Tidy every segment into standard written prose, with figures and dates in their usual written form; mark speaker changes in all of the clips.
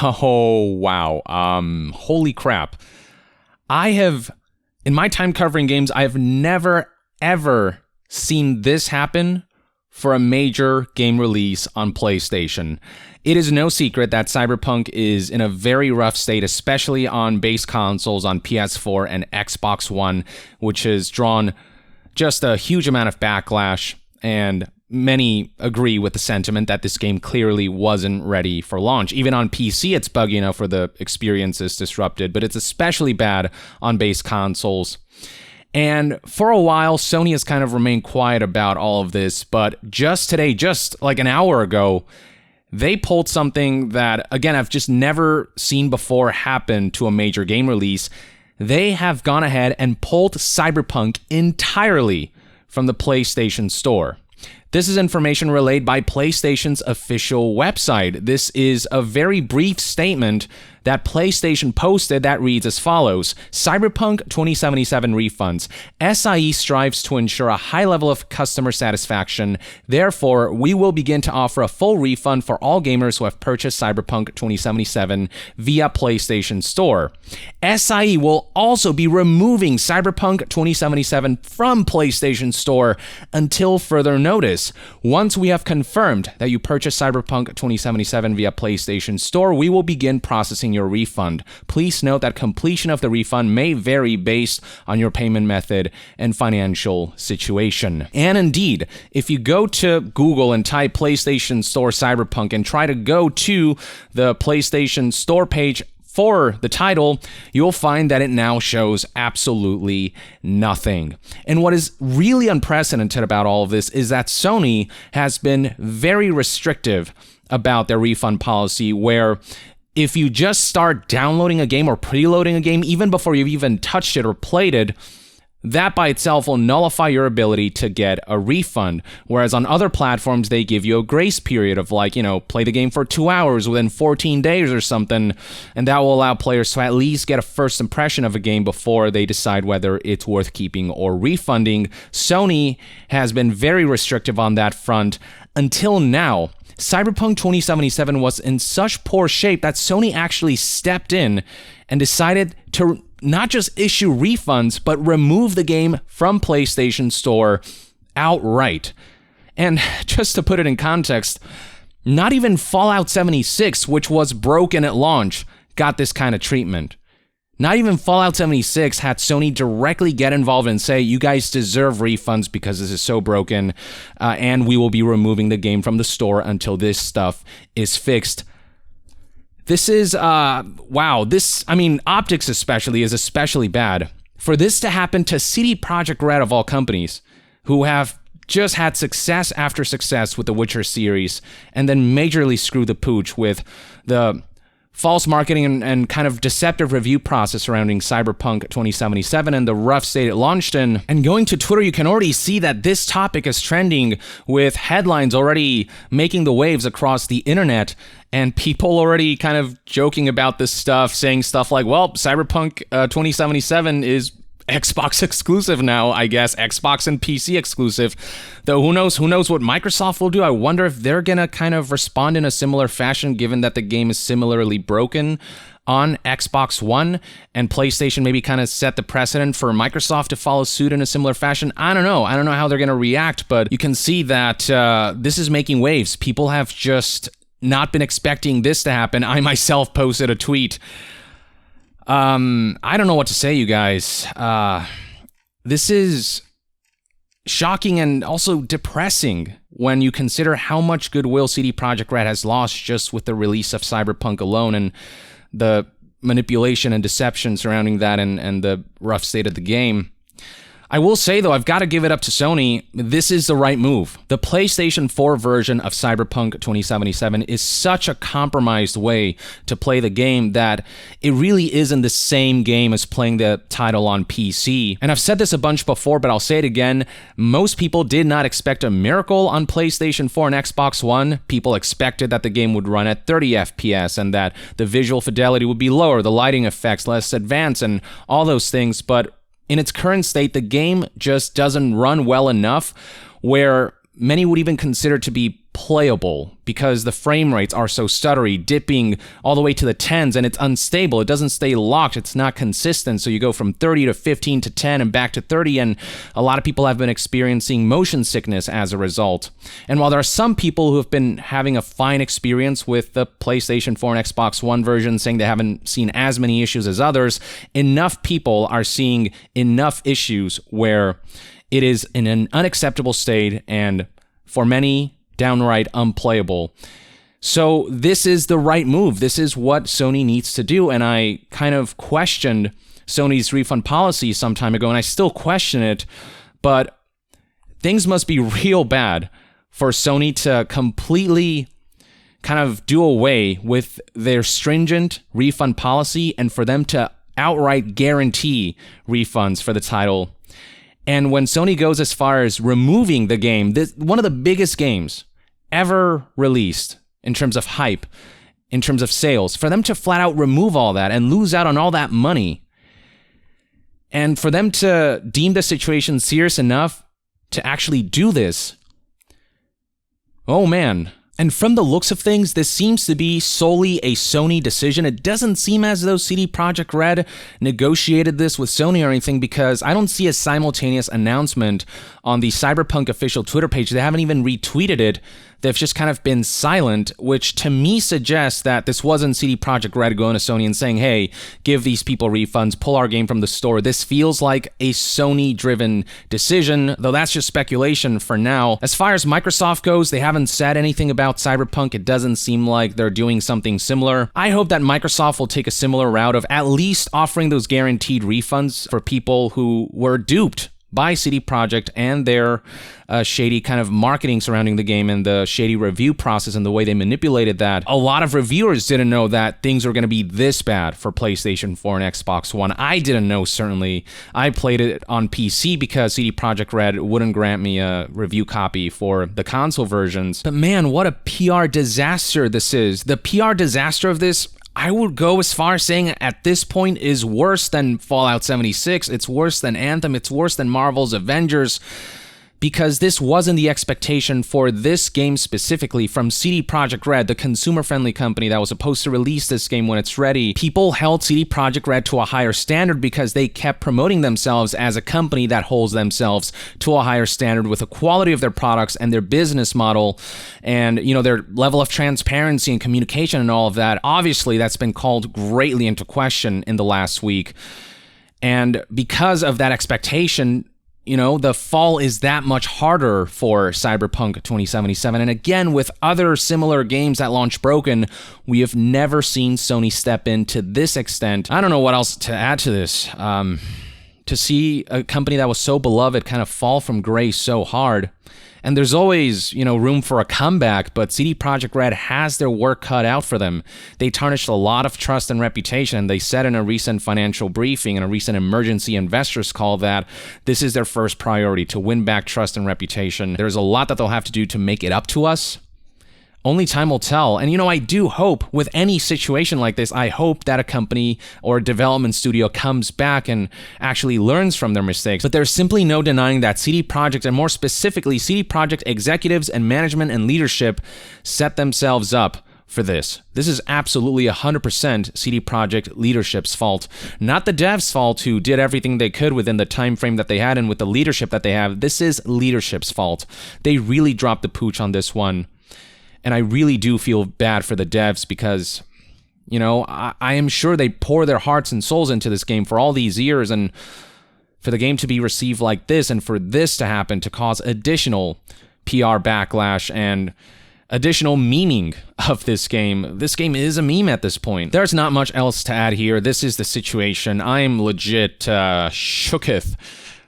Speaker 1: Oh, wow. Holy crap. In my time covering games, I have never, ever seen this happen for a major game release on PlayStation. It is no secret that Cyberpunk is in a very rough state, especially on base consoles on PS4 and Xbox One, which has drawn just a huge amount of backlash, and many agree with the sentiment that this game clearly wasn't ready for launch. Even on PC, it's buggy enough where the experience is disrupted, but it's especially bad on base consoles. And for a while, Sony has kind of remained quiet about all of this, but just today, just like an hour ago, they pulled something that, again, I've just never seen before happen to a major game release. They have gone ahead and pulled Cyberpunk entirely from the PlayStation Store. This is information relayed by PlayStation's official website. This is a very brief statement that PlayStation posted that reads as follows: Cyberpunk 2077 refunds. SIE strives to ensure a high level of customer satisfaction. Therefore, we will begin to offer a full refund for all gamers who have purchased Cyberpunk 2077 via PlayStation Store. SIE will also be removing Cyberpunk 2077 from PlayStation Store until further notice. Once we have confirmed that you purchased Cyberpunk 2077 via PlayStation Store, we will begin processing your refund. Please note that completion of the refund may vary based on your payment method and financial situation. And indeed, if you go to Google and type PlayStation Store Cyberpunk and try to go to the PlayStation Store page for the title, you'll find that it now shows absolutely nothing. And what is really unprecedented about all of this is that Sony has been very restrictive about their refund policy, where if you just start downloading a game or preloading a game, even before you've even touched it or played it, that by itself will nullify your ability to get a refund. Whereas on other platforms, they give you a grace period of play the game for 2 hours within 14 days or something, and that will allow players to at least get a first impression of a game before they decide whether it's worth keeping or refunding. Sony has been very restrictive on that front until now. Cyberpunk 2077 was in such poor shape that Sony actually stepped in and decided to not just issue refunds, but remove the game from PlayStation Store outright. And just to put it in context, not even Fallout 76, which was broken at launch, got this kind of treatment. Not even Fallout 76 had Sony directly get involved and say, you guys deserve refunds because this is so broken, and we will be removing the game from the store until this stuff is fixed. This is, Optics especially is especially bad. For this to happen to CD Projekt Red of all companies, who have just had success after success with the Witcher series, and then majorly screw the pooch with the false marketing and kind of deceptive review process surrounding Cyberpunk 2077 and the rough state it launched in. And going to Twitter, you can already see that this topic is trending, with headlines already making the waves across the internet, and people already kind of joking about this stuff, saying stuff like, well, Cyberpunk 2077 is Xbox exclusive now, I guess, Xbox and PC exclusive. Though who knows what Microsoft will do. I wonder if they're gonna kind of respond in a similar fashion, given that the game is similarly broken on Xbox One, and PlayStation maybe kind of set the precedent for Microsoft to follow suit in a similar fashion. I don't know how they're gonna react, but you can see that this is making waves. People have just not been expecting this to happen. I myself posted a tweet. I don't know what to say, you guys. This is shocking and also depressing when you consider how much goodwill CD Projekt Red has lost just with the release of Cyberpunk alone, and the manipulation and deception surrounding that, and the rough state of the game. I will say, though, I've got to give it up to Sony. This is the right move. The PlayStation 4 version of Cyberpunk 2077 is such a compromised way to play the game that it really isn't the same game as playing the title on PC. And I've said this a bunch before, but I'll say it again. Most people did not expect a miracle on PlayStation 4 and Xbox One. People expected that the game would run at 30 FPS and that the visual fidelity would be lower, the lighting effects less advanced, and all those things, but in its current state, the game just doesn't run well enough, where many would even consider to be playable because the frame rates are so stuttery, dipping all the way to the 10s, and it's unstable. It doesn't stay locked. It's not consistent. So you go from 30 to 15 to 10 and back to 30, and a lot of people have been experiencing motion sickness as a result. And while there are some people who have been having a fine experience with the PlayStation 4 and Xbox One version, saying they haven't seen as many issues as others, enough people are seeing enough issues where it is in an unacceptable state and for many downright unplayable. So this is the right move. This is what Sony needs to do. And I kind of questioned Sony's refund policy some time ago, and I still question it, but things must be real bad for Sony to completely kind of do away with their stringent refund policy and for them to outright guarantee refunds for the title. And when Sony goes as far as removing the game, one of the biggest games ever released in terms of hype, in terms of sales, for them to flat out remove all that and lose out on all that money, and for them to deem the situation serious enough to actually do this, oh man. And from the looks of things, this seems to be solely a Sony decision. It doesn't seem as though CD Projekt Red negotiated this with Sony or anything, because I don't see a simultaneous announcement on the Cyberpunk official Twitter page. They haven't even retweeted it. They've just kind of been silent, which to me suggests that this wasn't CD Projekt Red going to Sony and saying, hey, give these people refunds, pull our game from the store. This feels like a Sony-driven decision, though that's just speculation for now. As far as Microsoft goes, they haven't said anything about Cyberpunk. It doesn't seem like they're doing something similar. I hope that Microsoft will take a similar route of at least offering those guaranteed refunds for people who were duped by CD Projekt and their shady kind of marketing surrounding the game and the shady review process and the way they manipulated that. A lot of reviewers didn't know that things were going to be this bad for PlayStation 4 and Xbox One. I didn't know, certainly. I played it on PC because CD Projekt Red wouldn't grant me a review copy for the console versions. But man, what a PR disaster this is. The PR disaster of this, I would go as far as saying at this point is worse than Fallout 76. It's worse than Anthem. It's worse than Marvel's Avengers, because this wasn't the expectation for this game specifically from CD Projekt Red, the consumer-friendly company that was supposed to release this game when it's ready. People held CD Projekt Red to a higher standard because they kept promoting themselves as a company that holds themselves to a higher standard with the quality of their products and their business model and, you know, their level of transparency and communication and all of that. Obviously, that's been called greatly into question in the last week. And because of that expectation, you know, the fall is that much harder for Cyberpunk 2077. And again, with other similar games that launch broken, we have never seen Sony step in to this extent. I don't know what else to add to this. To see a company that was so beloved kind of fall from grace so hard. And there's always, you know, room for a comeback, but CD Projekt Red has their work cut out for them. They tarnished a lot of trust and reputation. They said in a recent financial briefing and a recent emergency investors call that this is their first priority, to win back trust and reputation. There's a lot that they'll have to do to make it up to us. Only time will tell. And, you know, I do hope with any situation like this, I hope that a company or a development studio comes back and actually learns from their mistakes. But there's simply no denying that CD Projekt, and more specifically, CD Projekt executives and management and leadership set themselves up for this. This is absolutely 100% CD Projekt leadership's fault. Not the devs' fault, who did everything they could within the time frame that they had and with the leadership that they have. This is leadership's fault. They really dropped the pooch on this one. And I really do feel bad for the devs because, you know, I am sure they pour their hearts and souls into this game for all these years, and for the game to be received like this and for this to happen to cause additional PR backlash and additional memeing of this game. This game is a meme at this point. There's not much else to add here. This is the situation. I am legit shooketh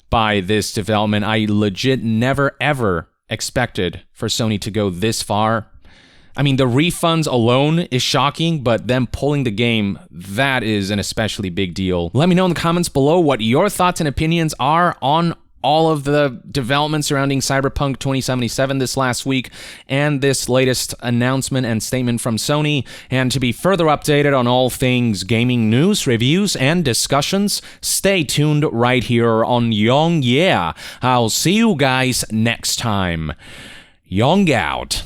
Speaker 1: by this development. I legit never ever expected for Sony to go this far. I mean, the refunds alone is shocking, but them pulling the game, that is an especially big deal. Let me know in the comments below what your thoughts and opinions are on all of the developments surrounding Cyberpunk 2077 this last week and this latest announcement and statement from Sony. And to be further updated on all things gaming news, reviews, and discussions, stay tuned right here on Young Yeah. I'll see you guys next time. Young out.